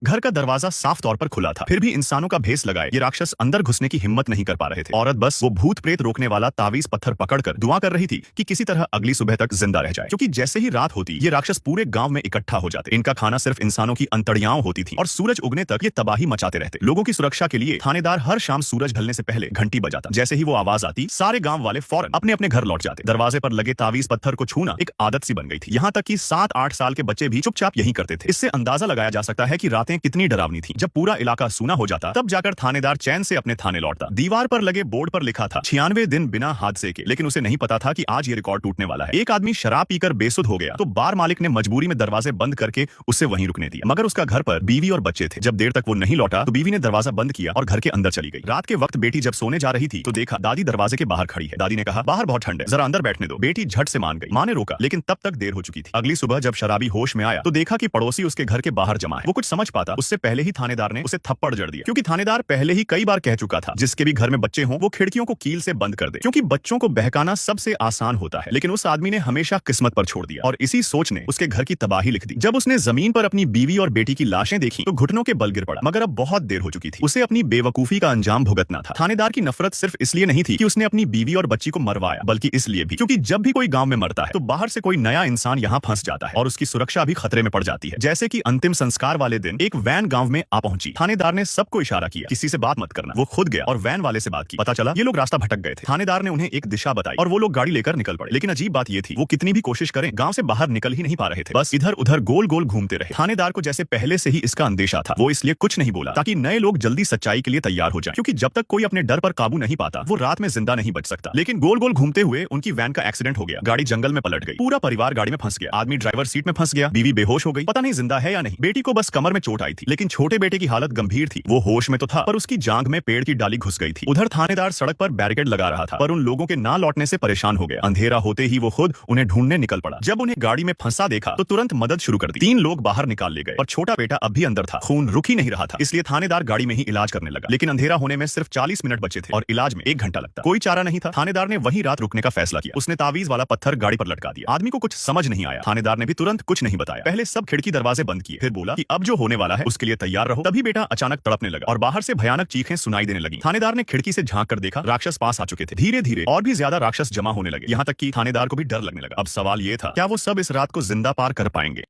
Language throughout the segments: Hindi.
घर का दरवाजा साफ तौर पर खुला था, फिर भी इंसानों का भेस लगाए ये राक्षस अंदर घुसने की हिम्मत नहीं कर पा रहे थे। औरत बस वो भूत प्रेत रोकने वाला तावीज पत्थर पकड़कर दुआ कर रही थी कि किसी तरह अगली सुबह तक जिंदा रह जाए, क्योंकि जैसे ही रात होती ये राक्षस पूरे गांव में इकट्ठा हो जाते। इनका खाना सिर्फ इंसानों की अंतड़ियाओं होती थी और सूरज उगने तक ये तबाही मचाते रहते। लोगों की सुरक्षा के लिए थानेदार हर शाम सूरज ढलने से पहले घंटी बजाता। जैसे ही वो आवाज आती सारे गांव वाले फौरन अपने अपने घर लौट जाते। दरवाजे पर लगे तावीज पत्थर को छूना एक आदत सी बन गई थी, यहाँ तक कि 7-8 साल के बच्चे भी चुपचाप यही करते थे। इससे अंदाजा लगाया जा सकता है कि रातें कितनी डरावनी थी। जब पूरा इलाका सूना हो जाता तब जाकर थानेदार चैन से अपने थाने लौटता। दीवार पर लगे बोर्ड पर लिखा था 96 दिन बिना हादसे के, लेकिन उसे नहीं पता था कि आज ये रिकॉर्ड टूटने वाला है। एक आदमी शराब पीकर बेसुध हो गया तो बार मालिक ने मजबूरी में दरवाजे बंद करके उसे वहीं रुकने दिया, मगर उसका घर पर बीवी और बच्चे थे। जब देर तक वो नहीं लौटा तो बीवी ने दरवाजा बंद किया और घर के अंदर चली गई। रात के वक्त बेटी जब सोने जा रही थी तो देखा दादी दरवाजे के बाहर खड़ी है। दादी ने कहा बाहर बहुत ठंड है, जरा अंदर बैठने दो। बेटी झट से मान गई। मां ने रोका लेकिन तब तक देर हो चुकी थी। अगली सुबह जब शराबी होश में आया तो देखा कि पड़ोसी उसके घर के बाहर जमा है। वो कुछ समझ पाता उससे पहले ही थानेदार ने उसे थप्पड़ जड़ दिया, क्योंकि थानेदार पहले ही कई बार कह चुका था जिसके भी घर में बच्चे हों वो खिड़कियों को कील से बंद कर दे, क्योंकि बच्चों को बहकाना सबसे आसान होता है। लेकिन उस आदमी ने हमेशा किस्मत पर छोड़ दिया और इसी सोच ने उसके घर की तबाही लिख दी। जब उसने जमीन पर अपनी बीवी और बेटी की लाशें देखी तो घुटनों के बल गिर पड़ा, मगर अब बहुत देर हो चुकी थी। उसे अपनी बेवकूफी का अंजाम भुगतना था। थानेदार की नफरत सिर्फ इसलिए नहीं थी कि उसने अपनी बीवी और बच्ची को मरवाया, बल्कि इसलिए भी क्योंकि जब भी कोई गांव में मरता है तो बाहर से कोई नया इंसान यहाँ फंस जाता है और उसकी सुरक्षा भी खतरे में पड़ जाती है। जैसे कि अंतिम संस्कार वाले दिन एक वैन गांव में आ पहुंची। थानेदार ने सबको इशारा किया किसी से बात मत करना। वो खुद गया और वैन वाले से बात की। पता चला ये लोग रास्ता भटक गए थे। थानेदार ने उन्हें एक दिशा बताई और वो लोग गाड़ी लेकर निकल पड़े। लेकिन अजीब बात ये थी वो कितनी भी कोशिश करें गांव से बाहर निकल ही नहीं पा रहे थे, बस इधर उधर गोल गोल घूमते रहे। थानेदार को जैसे पहले से ही इसका अंदेशा था। वो इसलिए कुछ नहीं बोला ताकि नए लोग जल्दी सच्चाई के लिए तैयार हो जाएं, क्योंकि जब तक कोई अपने डर पर काबू नहीं पाता वो रात में जिंदा नहीं बच सकता। लेकिन गोल गोल घूमते हुए उनकी वैन का एक्सीडेंट हो गया। गाड़ी जंगल में पलट गई। पूरा परिवार गाड़ी में फंस गया। आदमी ड्राइवर सीट में फंस गया, बीवी बेहोश हो गई, पता नहीं जिंदा है या नहीं। बेटी को बस कमर में चोट आई थी, लेकिन छोटे बेटे की हालत गंभीर थी। वो होश में तो था पर उसकी जांघ में पेड़ की डाली घुस गई थी। उधर थानेदार सड़क पर बैरिकेड लगा रहा था पर उन लोगों के ना लौटने से परेशान हो गया। अंधेरा होते ही वो खुद उन्हें ढूंढने निकल पड़ा। जब उन्हें गाड़ी में फंसा देखा तो तुरंत मदद शुरू कर दी। 3 लोग बाहर निकाल ले गए और छोटा बेटा अब भी अंदर था। खून रुक ही नहीं रहा था, इसलिए थानेदार गाड़ी में ही इलाज करने लगा। लेकिन अंधेरा होने में सिर्फ 40 मिनट बचे थे और इलाज में 1 घंटा लगता। कोई चारा नहीं था। थानेदार ने वहीं रात रुकने का फैसला किया। उसने तावीज वाला पत्थर गाड़ी पर लटका दिया। आदमी को कुछ समझ नहीं आया। थानेदार ने भी तुरंत कुछ नहीं बताया। पहले सब खिड़की दरवाजे बंद किए, फिर बोला कि अब जो होने वाला है उसके लिए तैयार रहो। तभी बेटा अचानक तड़पने लगा और बाहर से भयानक चीखें सुनाई देने लगी। थानेदार ने खिड़की से झांक कर देखा, राक्षस पास आ चुके थे। धीरे धीरे और भी ज्यादा राक्षस जमा होने लगे, यहाँ तक कि थानेदार को भी डर लगने लगा। अब सवाल ये था क्या वो सब इस रात को जिंदा पार कर पाएंगे।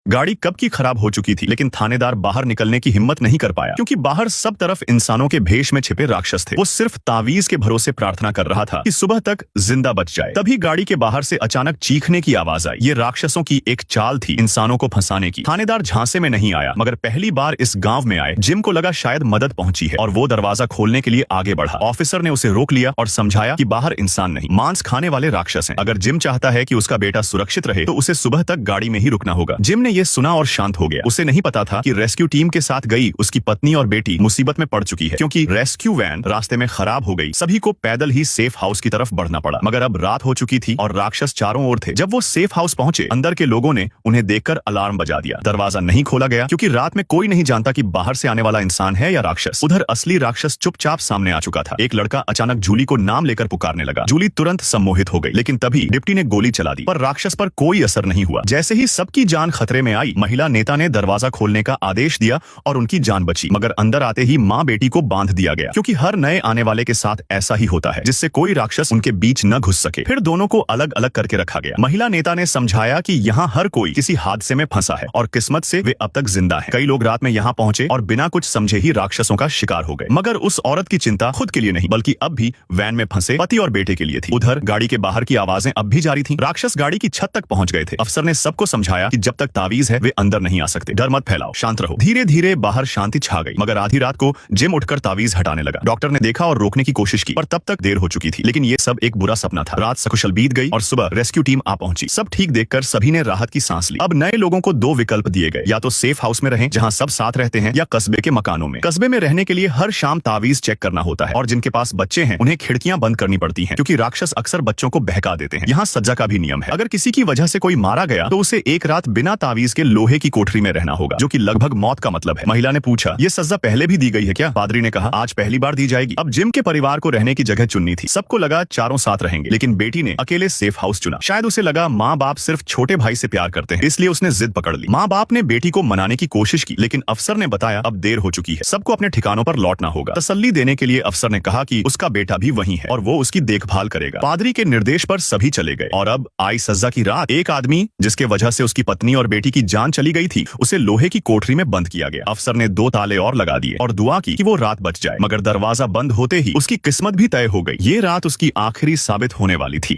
गाड़ी कब की खराब हो चुकी थी, लेकिन थानेदार बाहर निकलने की हिम्मत नहीं कर पाया, क्योंकि बाहर सब तरफ इंसानों के भेष में छिपे राक्षस थे। वो सिर्फ तावीज के भरोसे प्रार्थना कर रहा था कि सुबह तक जिंदा बच जाए। तभी गाड़ी के बाहर से अचानक चीखने की आवाज आई। ये राक्षसों की एक चाल थी इंसानों को फंसाने की। थानेदार झांसे में नहीं आया, मगर पहली बार इस गांव में आए। जिम को लगा शायद मदद पहुंची है और वो दरवाजा खोलने के लिए आगे बढ़ा। ऑफिसर ने उसे रोक लिया और समझाया कि बाहर इंसान नहीं, मांस खाने वाले राक्षस हैं। अगर जिम चाहता है कि उसका बेटा सुरक्षित रहे तो उसे सुबह तक गाड़ी में ही रुकना होगा। जिम ने यह सुना और शांत हो गया। उसे नहीं पता था कि रेस्क्यू टीम के साथ गई उसकी पत्नी और बेटी मुसीबत में पड़ चुकी है, क्योंकि रेस्क्यू वैन रास्ते में खराब हो गई। सभी को पैदल ही सेफ हाउस की तरफ बढ़ना पड़ा, मगर अब रात हो चुकी थी और राक्षस चारों ओर थे। जब वो सेफ हाउस पहुंचे अंदर के लोगों ने उन्हें देखकर अलार्म बजा दिया। दरवाजा नहीं खोला गया, क्योंकि रात में कोई नहीं जानता कि बाहर से आने वाला इंसान है या राक्षस। उधर असली राक्षस चुपचाप सामने आ चुका था। एक लड़का अचानक जूली को नाम लेकर पुकारने लगा। जूली तुरंत सम्मोहित हो गई, लेकिन तभी डिप्टी ने गोली चला दी, पर राक्षस पर कोई असर नहीं हुआ। जैसे ही सबकी जान खतरे में आई, महिला नेता ने दरवाजा खोलने का आदेश दिया और उनकी जान बची। मगर अंदर आते ही मां बेटी को बांध दिया गया, क्योंकि हर नए आने वाले के साथ ऐसा ही होता है, जिससे कोई राक्षस उनके बीच न घुस सके। फिर दोनों को अलग अलग करके रखा गया। महिला नेता ने समझाया कि यहाँ हर कोई किसी हादसे में फंसा है और किस्मत से वे अब तक जिंदा हैं। कई लोग रात में यहाँ पहुंचे और बिना कुछ समझे ही राक्षसों का शिकार हो गए। मगर उस औरत की चिंता खुद के लिए नहीं, बल्कि अब भी वैन में फंसे पति और बेटे के लिए थी। उधर गाड़ी के बाहर की आवाजें अब भी जारी थी। राक्षस गाड़ी की छत तक पहुंच गए थे। अफसर ने सबको समझाया कि जब तक तावीज है वे अंदर नहीं आ सकते। डर मत फैलाओ, शांत रहो। धीरे धीरे बाहर शांति छा गई, मगर आधी रात को जिम उठकर तावीज हटाने लगा। डॉक्टर ने देखा और रोकने की कोशिश की, पर तब तक देर हो चुकी थी। लेकिन ये सब एक बुरा सपना था। रात सकुशल बीत गई और सुबह रेस्क्यू टीम आ पहुंची। सब ठीक देखकर सभी ने राहत की सांस ली। अब नए लोगों को 2 विकल्प दिए गए, या तो सेफ हाउस में रहें जहां सब साथ रहते हैं, या कस्बे के मकानों में। कस्बे में रहने के लिए हर शाम तावीज चेक करना होता है और जिनके पास बच्चे हैं उन्हें खिड़कियां बंद करनी पड़ती हैं, क्योंकि राक्षस अक्सर बच्चों को बहका देते हैं। यहाँ सजा का भी नियम है। अगर किसी की वजह से कोई मारा गया तो उसे 1 रात बिना तावीज तावीज के लोहे की कोठरी में रहना होगा, जो कि लगभग मौत का मतलब है। महिला ने पूछा, ये सजा पहले भी दी गई है क्या? पादरी ने कहा, आज पहली बार दी जाएगी। अब जिम के परिवार को रहने की जगह चुननी थी। सबको लगा चारों साथ रहेंगे, लेकिन बेटी ने अकेले सेफ हाउस चुना। शायद उसे लगा माँ बाप सिर्फ छोटे भाई से प्यार करते हैं, इसलिए उसने जिद पकड़ ली। माँ बाप ने बेटी को मनाने की कोशिश की, लेकिन अफसर ने बताया अब देर हो चुकी है, सबको अपने ठिकानों पर लौटना होगा। तसल्ली देने के लिए अफसर ने कहा कि उसका बेटा भी वहीं है और वो उसकी देखभाल करेगा। पादरी के निर्देश पर सभी चले गए और अब आई सजा की रात। एक आदमी जिसके वजह से उसकी पत्नी और बेटी की जान चली गई थी, उसे लोहे की कोठरी में बंद किया गया। अफसर ने 2 ताले और लगा दिए और दुआ की कि वो रात बच जाए, मगर दरवाजा बंद होते ही उसकी किस्मत भी तय हो गई। ये रात उसकी आखिरी साबित होने वाली थी।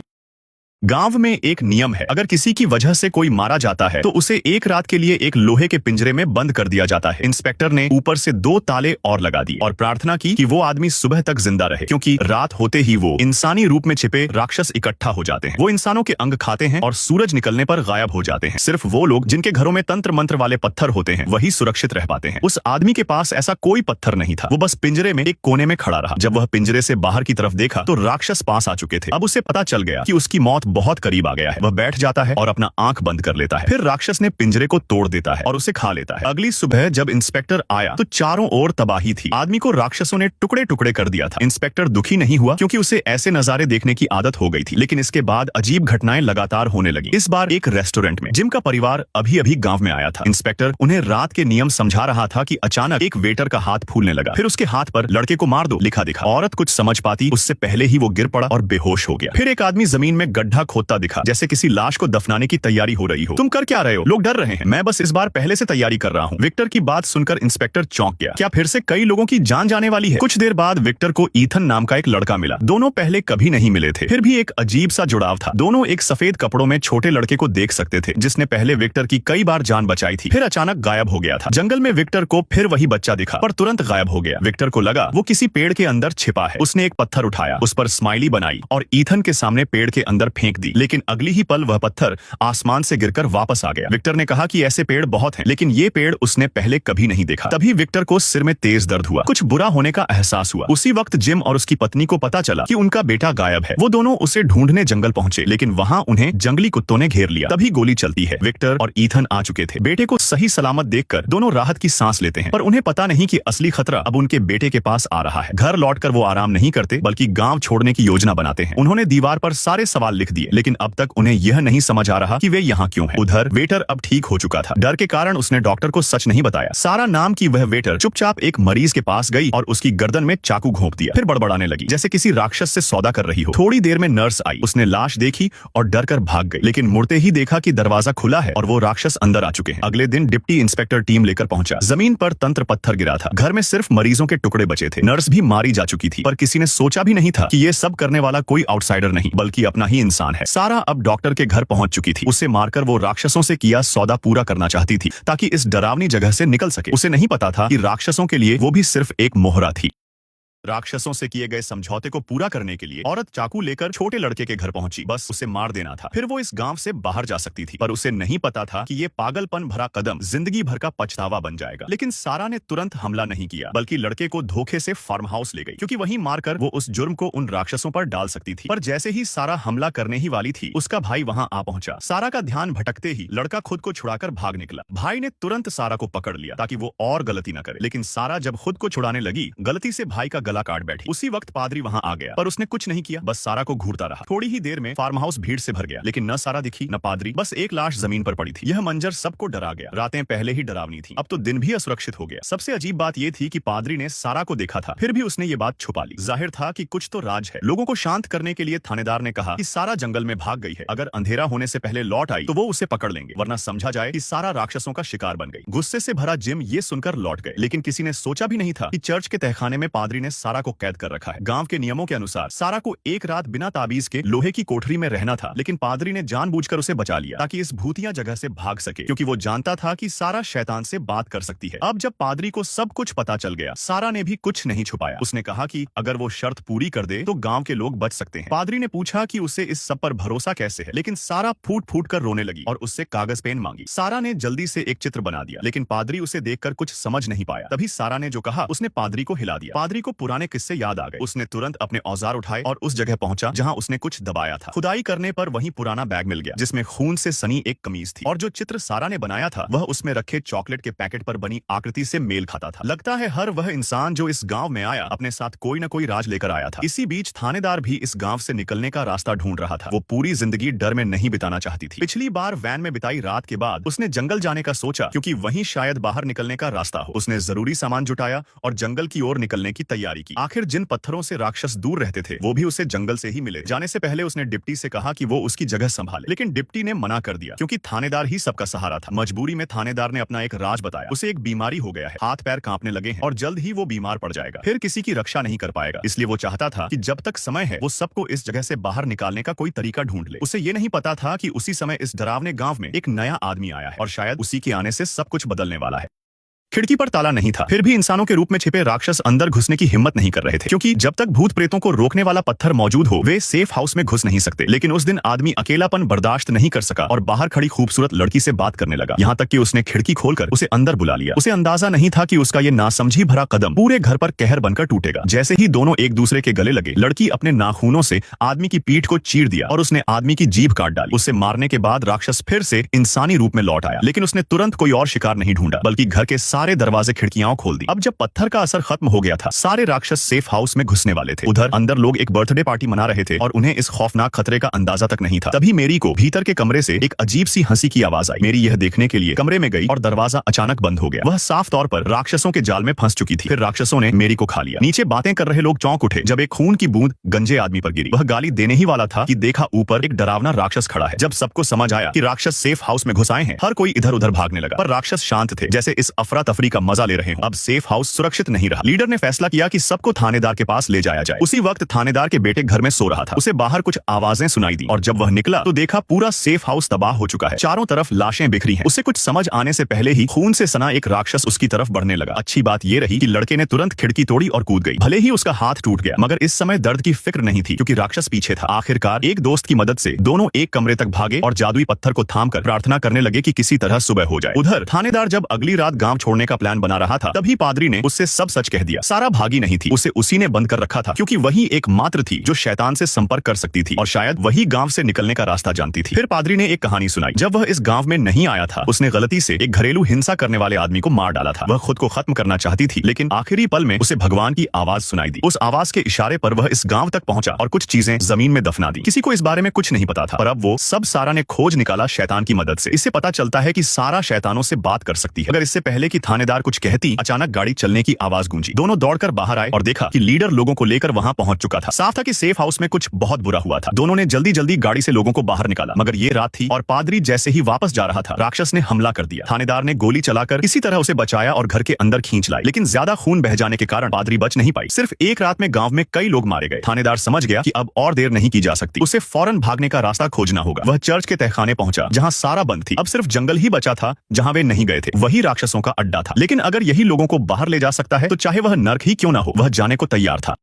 गांव में एक नियम है, अगर किसी की वजह से कोई मारा जाता है तो उसे एक रात के लिए एक लोहे के पिंजरे में बंद कर दिया जाता है। इंस्पेक्टर ने ऊपर से 2 ताले और लगा दिए और प्रार्थना की कि वो आदमी सुबह तक जिंदा रहे, क्योंकि रात होते ही वो इंसानी रूप में छिपे राक्षस इकट्ठा हो जाते हैं। वो इंसानों के अंग खाते हैं और सूरज निकलने पर गायब हो जाते हैं। सिर्फ वो लोग जिनके घरों में तंत्र मंत्र वाले पत्थर होते हैं वही सुरक्षित रह पाते हैं। उस आदमी के पास ऐसा कोई पत्थर नहीं था। वो बस पिंजरे में एक कोने में खड़ा रहा। जब वह पिंजरे से बाहर की तरफ देखा तो राक्षस पास आ चुके थे। अब उसे पता चल गया कि उसकी मौत बहुत करीब आ गया है। वह बैठ जाता है और अपना आंख बंद कर लेता है। फिर राक्षस ने पिंजरे को तोड़ देता है और उसे खा लेता है। अगली सुबह जब इंस्पेक्टर आया तो चारों ओर तबाही थी। आदमी को राक्षसों ने टुकड़े टुकड़े कर दिया था। इंस्पेक्टर दुखी नहीं हुआ, क्योंकि उसे ऐसे नजारे देखने की आदत हो गई थी। लेकिन इसके बाद अजीब घटनाएं लगातार होने लगी। इस बार एक रेस्टोरेंट में जिम का परिवार अभी अभी गांव में आया था। इंस्पेक्टर उन्हें रात के नियम समझा रहा था कि अचानक एक वेटर का हाथ फूलने लगा। फिर उसके हाथ पर लड़के को मार दो लिखा दिखा। औरत कुछ समझ पाती उससे पहले ही वो गिर पड़ा और बेहोश हो गया। फिर एक आदमी जमीन में गड्ढा खोदता दिखा, जैसे किसी लाश को दफनाने की तैयारी हो रही हो। तुम कर क्या रहे हो? लोग डर रहे हैं। मैं बस इस बार पहले से तैयारी कर रहा हूँ। विक्टर की बात सुनकर इंस्पेक्टर चौंक गया। क्या फिर से कई लोगों की जान जाने वाली है? कुछ देर बाद विक्टर को ईथन नाम का एक लड़का मिला। दोनों पहले कभी नहीं मिले थे, फिर भी एक अजीब सा जुड़ाव था। दोनों एक सफेद कपड़ों में छोटे लड़के को देख सकते थे, जिसने पहले विक्टर की कई बार जान बचाई थी, फिर अचानक गायब हो गया था। जंगल में विक्टर को फिर वही बच्चा दिखा, पर तुरंत गायब हो गया। विक्टर को लगा वो किसी पेड़ के अंदर छिपा है। उसने एक पत्थर उठाया, उस पर स्माइली बनाई और ईथन के सामने पेड़ के अंदर फेंक दी। लेकिन अगली ही पल वह पत्थर आसमान से गिरकर वापस आ गया। विक्टर ने कहा कि ऐसे पेड़ बहुत हैं, लेकिन ये पेड़ उसने पहले कभी नहीं देखा। तभी विक्टर को सिर में तेज दर्द हुआ। कुछ बुरा होने का एहसास हुआ। उसी वक्त जिम और उसकी पत्नी को पता चला कि उनका बेटा गायब है। वो दोनों उसे ढूंढने जंगल पहुंचे, लेकिन वहां उन्हें जंगली कुत्तों ने घेर लिया। तभी गोली चलती है। विक्टर और ईथन आ चुके थे। बेटे को सही सलामत देखकर दोनों राहत की सांस लेते हैं, पर उन्हें पता नहीं कि असली खतरा अब उनके बेटे के पास आ रहा है। घर लौटकर वो आराम नहीं करते, बल्कि गांव छोड़ने की योजना बनाते हैं। उन्होंने दीवार पर सारे सवाल लिख दिए, लेकिन अब तक उन्हें यह नहीं समझ आ रहा कि वे यहाँ क्यों हैं। उधर वेटर अब ठीक हो चुका था। डर के कारण उसने डॉक्टर को सच नहीं बताया। सारा नाम की वह वेटर चुपचाप एक मरीज के पास गई और उसकी गर्दन में चाकू घोंप दिया। फिर बड़बड़ाने लगी, जैसे किसी राक्षस से सौदा कर रही हो। थोड़ी देर में नर्स आई। उसने लाश देखी और डर कर भाग गई, लेकिन मुड़ते ही देखा कि दरवाजा खुला है और वो राक्षस अंदर आ चुके हैं। अगले दिन डिप्टी इंस्पेक्टर टीम लेकर पहुंचा। जमीन पर तंत्र पत्थर गिरा था। घर में सिर्फ मरीजों के टुकड़े बचे थे। नर्स भी मारी जा चुकी थी, पर किसी ने सोचा भी नहीं था कि ये सब करने वाला कोई आउटसाइडर नहीं, बल्कि अपना ही इंसान है। सारा अब डॉक्टर के घर पहुंच चुकी थी। उसे मारकर वो राक्षसों से किया सौदा पूरा करना चाहती थी, ताकि इस डरावनी जगह से निकल सके। उसे नहीं पता था कि राक्षसों के लिए वो भी सिर्फ एक मोहरा थी। राक्षसों से किए गए समझौते को पूरा करने के लिए औरत चाकू लेकर छोटे लड़के के घर पहुंची। बस उसे मार देना था, फिर वो इस गांव से बाहर जा सकती थी। पर उसे नहीं पता था कि ये पागलपन भरा कदम जिंदगी भर का पछतावा बन जाएगा। लेकिन सारा ने तुरंत हमला नहीं किया, बल्कि लड़के को धोखे से फार्म हाउस ले गई, क्योंकि वहीं मारकर वो उस जुर्म को उन राक्षसों पर डाल सकती थी। पर जैसे ही सारा हमला करने ही वाली थी, उसका भाई वहां आ पहुंचा। सारा का ध्यान भटकते ही लड़का खुद को छुड़ाकर भाग निकला। भाई ने तुरंत सारा को पकड़ लिया ताकि वो और गलती न करे। लेकिन सारा जब खुद को छुड़ाने लगी, गलती से भाई का गला काट बैठी। उसी वक्त पादरी वहां आ गया, पर उसने कुछ नहीं किया, बस सारा को घूरता रहा। थोड़ी ही देर में फार्म हाउस भीड़ से भर गया, लेकिन न सारा दिखी न पादरी, बस एक लाश जमीन पर पड़ी थी। यह मंजर सबको डरा गया। रातें पहले ही डरावनी थी, अब तो दिन भी असुरक्षित हो गया। सबसे अजीब बात यह थी कि पादरी ने सारा को देखा था, फिर भी उसने ये बात छुपा ली। जाहिर था कि कुछ तो राज है। लोगों को शांत करने के लिए थानेदार ने कहा कि सारा जंगल में भाग गई है। अगर अंधेरा होने से पहले लौट आई तो वो उसे पकड़ लेंगे, वरना समझा जाए कि सारा राक्षसों का शिकार बन गई। गुस्से से भरा जिम ये सुनकर लौट गए, लेकिन किसी ने सोचा भी नहीं था कि चर्च के तहखाने में पादरी ने सारा को कैद कर रखा है। गांव के नियमों के अनुसार सारा को एक रात बिना ताबीज के लोहे की कोठरी में रहना था, लेकिन पादरी ने जानबूझकर उसे बचा लिया ताकि इस भूतिया जगह से भाग सके, क्योंकि वो जानता था कि सारा शैतान से बात कर सकती है। अब जब पादरी को सब कुछ पता चल गया, सारा ने भी कुछ नहीं छुपाया। उसने कहा कि अगर वो शर्त पूरी कर दे तो गांव के लोग बच सकते हैं। पादरी ने पूछा कि उसे इस सब पर भरोसा कैसे है, लेकिन सारा फूट फूट कर रोने लगी और उससे कागज पेन मांगी। सारा ने जल्दी से एक चित्र बना दिया, लेकिन पादरी उसे देखकर कुछ समझ नहीं पाया। तभी सारा ने जो कहा उसने पादरी को हिला दिया। पादरी को पुरानी पुराने किस्से याद आ गए। उसने तुरंत अपने औजार उठाए और उस जगह पहुंचा जहां उसने कुछ दबाया था। खुदाई करने पर वहीं पुराना बैग मिल गया जिसमें खून से सनी एक कमीज थी और जो चित्र सारा ने बनाया था वह उसमें रखे चॉकलेट के पैकेट पर बनी आकृति से मेल खाता था। लगता है हर वह इंसान जो इस गांव में आया अपने साथ कोई न कोई राज लेकर आया था। इसी बीच थानेदार भी इस गांव से निकलने का रास्ता ढूंढ रहा था। वो पूरी जिंदगी डर में नहीं बिताना चाहती थी। पिछली बार वैन में बिताई रात के बाद उसने जंगल जाने का सोचा क्योंकि वहीं शायद बाहर निकलने का रास्ता हो। उसने जरूरी सामान जुटाया और जंगल की ओर निकलने की तैयारी की। आखिर जिन पत्थरों से राक्षस दूर रहते थे वो भी उसे जंगल से ही मिले। जाने से पहले उसने डिप्टी से कहा कि वो उसकी जगह संभाले, लेकिन डिप्टी ने मना कर दिया क्योंकि थानेदार ही सबका सहारा था। मजबूरी में थानेदार ने अपना एक राज बताया। उसे एक बीमारी हो गया है, हाथ पैर कांपने लगे हैं और जल्द ही वो बीमार पड़ जाएगा, फिर किसी की रक्षा नहीं कर पाएगा। इसलिए वो चाहता था कि जब तक समय है वो सबको इस जगह से बाहर निकालने का कोई तरीका ढूंढ ले। उसे ये नहीं पता था कि उसी समय इस डरावने गांव में एक नया आदमी आया है और शायद उसी के आने से सब कुछ बदलने वाला है। खिड़की पर ताला नहीं था, फिर भी इंसानों के रूप में छिपे राक्षस अंदर घुसने की हिम्मत नहीं कर रहे थे क्योंकि जब तक भूत प्रेतों को रोकने वाला पत्थर मौजूद हो वे सेफ हाउस में घुस नहीं सकते। लेकिन उस दिन आदमी अकेलापन बर्दाश्त नहीं कर सका और बाहर खड़ी खूबसूरत लड़की से बात करने लगा, यहाँ तक कि उसने खिड़की खोलकर उसे अंदर बुला लिया। उसे अंदाजा नहीं था कि उसका ये नासमझी भरा कदम पूरे घर पर कहर बनकर टूटेगा। जैसे ही दोनों एक दूसरे के गले लगे लड़की अपने नाखूनों से आदमी की पीठ को चीर दिया और उसने आदमी की जीभ काट डाली। उसे मारने के बाद राक्षस फिर से इंसानी रूप में लौट आया, लेकिन उसने तुरंत कोई और शिकार नहीं ढूंढा बल्कि घर के सारे दरवाजे खिड़कियां खोल दी। अब जब पत्थर का असर खत्म हो गया था सारे राक्षस सेफ हाउस में घुसने वाले थे। उधर अंदर लोग एक बर्थडे पार्टी मना रहे थे और उन्हें इस खौफनाक खतरे का अंदाजा तक नहीं था। तभी मेरी को भीतर के कमरे से एक अजीब सी हंसी की आवाज आई। मेरी यह देखने के लिए कमरे में गई और दरवाजा अचानक बंद हो गया। वह साफ तौर पर राक्षसों के जाल में फंस चुकी थी। फिर राक्षसों ने मेरी को खा लिया। नीचे बातें कर रहे लोग चौंक उठे जब एक खून की बूंद गंजे आदमी पर गिरी। वह गाली देने ही वाला था कि देखा ऊपर एक डरावना राक्षस खड़ा है। जब सबको समझ आया कि राक्षस सेफ हाउस में घुस आए हैं हर कोई इधर उधर भागने लगा, पर राक्षस शांत थे जैसे इस अफरा तफरी का मजा ले रहे हो। अब सेफ हाउस सुरक्षित नहीं रहा। लीडर ने फैसला किया कि सबको थानेदार के पास ले जाया जाए। उसी वक्त थानेदार के बेटे घर में सो रहा था। उसे बाहर कुछ आवाजें सुनाई दी और जब वह निकला तो देखा पूरा सेफ हाउस तबाह हो चुका है। चारों तरफ लाशें बिखरी हैं। उसे कुछ समझ आने से पहले ही खून से सना एक राक्षस उसकी तरफ बढ़ने लगा। अच्छी बात यह रही कि लड़के ने तुरंत खिड़की तोड़ी और कूद गई। भले ही उसका हाथ टूट गया मगर इस समय दर्द की फिक्र नहीं थी क्योंकि राक्षस पीछे था। आखिरकार एक दोस्त की मदद से दोनों एक कमरे तक भागे और जादुई पत्थर को थामकर प्रार्थना करने लगे कि किसी तरह सुबह हो जाए। उधर थानेदार जब अगली रात गांव छोड़ने का प्लान बना रहा था तभी पादरी ने उससे सब सच कह दिया। सारा भागी नहीं थी, उसे उसी ने बंद कर रखा था क्योंकि वही एकमात्र थी जो शैतान से संपर्क कर सकती थी और शायद वही गांव से निकलने का रास्ता जानती थी। फिर पादरी ने एक कहानी सुनाई। जब वह इस गांव में नहीं आया था उसने गलती से एक घरेलू हिंसा करने वाले आदमी को मार डाला था। वह खुद को खत्म करना चाहती थी लेकिन आखिरी पल में उसे भगवान की आवाज सुनाई दी। उस आवाज के इशारे पर वह इस गांव तक पहुंचा और कुछ चीजें जमीन में दफना दी। किसी को इस बारे में कुछ नहीं पता था पर अब वो सब सारा ने खोज निकाला शैतान की मदद से। इससे पता चलता है कि सारा शैतानों से बात कर सकती है। अगर इससे पहले कि थानेदार कुछ कहती अचानक गाड़ी चलने की आवाज गूंजी। दोनों दौड़कर बाहर आए और देखा कि लीडर लोगों को लेकर वहां पहुंच चुका था। साफ था कि सेफ हाउस में कुछ बहुत बुरा हुआ था। दोनों ने जल्दी जल्दी गाड़ी से लोगों को बाहर निकाला मगर ये रात थी और पादरी जैसे ही वापस जा रहा था राक्षस ने हमला कर दिया। थानेदार ने गोली चलाकर किसी तरह उसे बचाया और घर के अंदर खींच लाई, लेकिन ज्यादा खून बह जाने के कारण पादरी बच नहीं पाई। सिर्फ एक रात में गांव में कई लोग मारे गए। थानेदार समझ गया कि अब और देर नहीं की जा सकती। उसे फौरन भागने का रास्ता खोजना होगा। वह चर्च के तहखाने पहुंचा जहां सारा बंद थी। अब सिर्फ जंगल ही बचा था जहां वे नहीं गए थे। वही राक्षसों का अड्डा था। लेकिन अगर यही लोगों को बाहर ले जा सकता है तो चाहे वह नर्क ही क्यों ना हो वह जाने को तैयार था।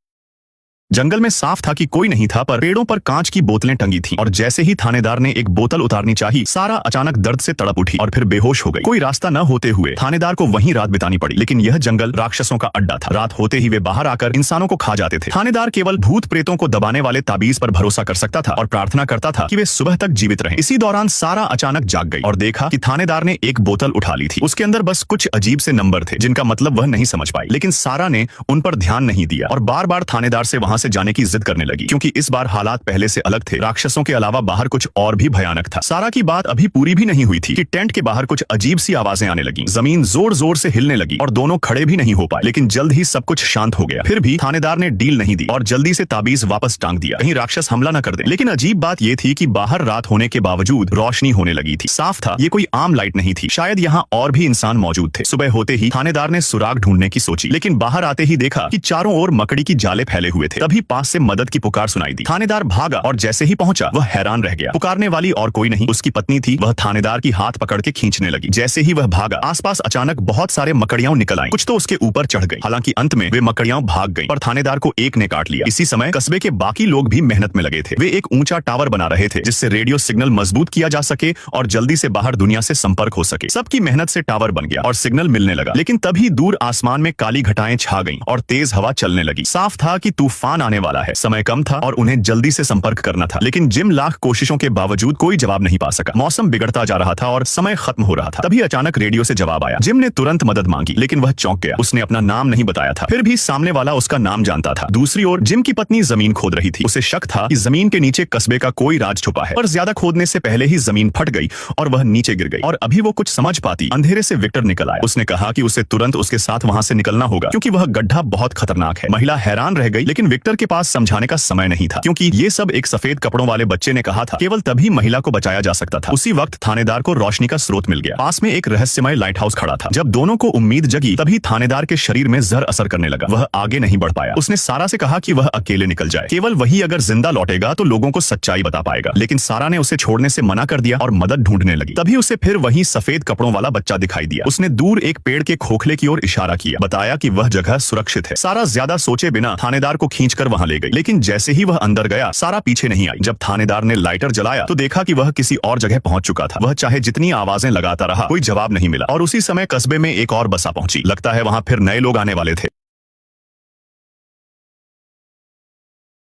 जंगल में साफ था कि कोई नहीं था पर पेड़ों पर कांच की बोतलें टंगी थीं और जैसे ही थानेदार ने एक बोतल उतारनी चाही सारा अचानक दर्द से तड़प उठी और फिर बेहोश हो गई। कोई रास्ता न होते हुए थानेदार को वहीं रात बितानी पड़ी, लेकिन यह जंगल राक्षसों का अड्डा था। रात होते ही वे बाहर आकर इंसानों को खा जाते थे। थानेदार केवल भूत प्रेतों को दबाने वाले ताबीज पर भरोसा कर सकता था और प्रार्थना करता था कि वे सुबह तक जीवित रहें। इसी दौरान सारा अचानक जाग गई और देखा कि थानेदार ने एक बोतल उठा ली थी। उसके अंदर बस कुछ अजीब से नंबर थे जिनका मतलब वह नहीं समझ पाई, लेकिन सारा ने उन पर ध्यान नहीं दिया और बार बार थानेदार से वहां से जाने की जिद लगी क्योंकि इस बार हालात पहले से अलग थे। राक्षसों के अलावा बाहर कुछ और भी भयानक था। सारा की बात अभी पूरी भी नहीं हुई थी कि टेंट के बाहर कुछ अजीब सी आवाजें आने लगी। जमीन जोर जोर से हिलने लगी और दोनों खड़े भी नहीं हो पाए, लेकिन जल्द ही सब कुछ शांत हो गया। फिर भी थानेदार ने डील नहीं दी और जल्दी से ताबीज वापस टांग दिया, कहीं राक्षस हमला न कर दे। लेकिन अजीब बात यह थी कि बाहर रात होने के बावजूद रोशनी होने लगी थी। साफ था ये कोई आम लाइट नहीं थी, शायद यहाँ और भी इंसान मौजूद थे। सुबह होते ही थानेदार ने सुराग ढूंढने की सोची, लेकिन बाहर आते ही देखा कि चारों ओर मकड़ी की जाले फैले हुए थे। तभी पास से मदद की पुकार सुनाई दी। थानेदार भागा और जैसे ही पहुंचा वह हैरान रह गया। पुकारने वाली और कोई नहीं उसकी पत्नी थी। वह थानेदार की हाथ पकड़ के खींचने लगी। जैसे ही वह भागा आसपास अचानक बहुत सारे मकड़ियां निकल आईं। कुछ तो उसके ऊपर चढ़ गई। हालांकि अंत में वे मकड़ियां भाग गईं और थानेदार को एक ने काट लिया। इसी समय कस्बे के बाकी लोग भी मेहनत में लगे थे। वे एक ऊंचा टावर बना रहे थे जिससे रेडियो सिग्नल मजबूत किया जा सके और जल्दी से बाहर दुनिया से संपर्क हो सके। सबकी मेहनत से टावर बन गया और सिग्नल मिलने लगा। लेकिन तभी दूर आसमान में काली घटाएं छा गईं और तेज हवा चलने लगी। साफ था कि तूफान आने वाला है। समय कम था और उन्हें जल्दी से संपर्क करना था। लेकिन जिम लाख कोशिशों के बावजूद कोई जवाब नहीं पा सका। मौसम बिगड़ता जा रहा था और समय खत्म हो रहा था। तभी अचानक रेडियो से जवाब आया। जिम ने तुरंत मदद मांगी लेकिन वह चौंक गया। उसने अपना नाम नहीं बताया था। फिर भी सामने वाला उसका नाम जानता था। दूसरी ओर जिम की पत्नी जमीन खोद रही थी। उसे शक था कि जमीन के नीचे कस्बे का कोई राज छुपा है। पर ज्यादा खोदने से पहले ही जमीन फट गई और वह नीचे गिर गई। और अभी वो कुछ समझ पाती अंधेरे से विक्टर निकल आया। उसने कहा कि उसे तुरंत उसके साथ वहां से निकलना होगा क्योंकि वह गड्ढा बहुत खतरनाक है। महिला हैरान रह गई लेकिन विक्टर के पास समझाने का समय नहीं था क्योंकि ये सब एक सफेद कपड़ों वाले बच्चे ने कहा था। केवल तभी महिला को बचाया जा सकता था। उसी वक्त थानेदार को रोशनी का स्रोत मिल गया। पास में एक रहस्यमय लाइट हाउस खड़ा था। जब दोनों को उम्मीद जगी तभी थानेदार के शरीर में जहर असर करने लगा। वह आगे नहीं बढ़ पाया। उसने सारा से कहा कि वह अकेले निकल जाए। केवल वही अगर जिंदा लौटेगा तो लोगों को सच्चाई बता पाएगा। लेकिन सारा ने उसे छोड़ने से मना कर दिया और मदद ढूंढने लगी। तभी उसे फिर वही सफेद कपड़ों वाला बच्चा दिखाई दिया। उसने दूर एक पेड़ के खोखले की ओर इशारा किया। बताया कि वह जगह सुरक्षित है। सारा ज्यादा सोचे बिना थानेदार को खींचकर वहां ले गई। लेकिन जैसे ही वह अंदर गया सारा पीछे नहीं आई। जब थानेदार ने लाइटर जलाया तो देखा कि वह किसी और जगह पहुंच चुका था। वह चाहे जितनी आवाजें लगाता रहा कोई जवाब नहीं मिला। और उसी समय कस्बे में एक और बसा पहुंची। लगता है वहां फिर नए लोग आने वाले थे।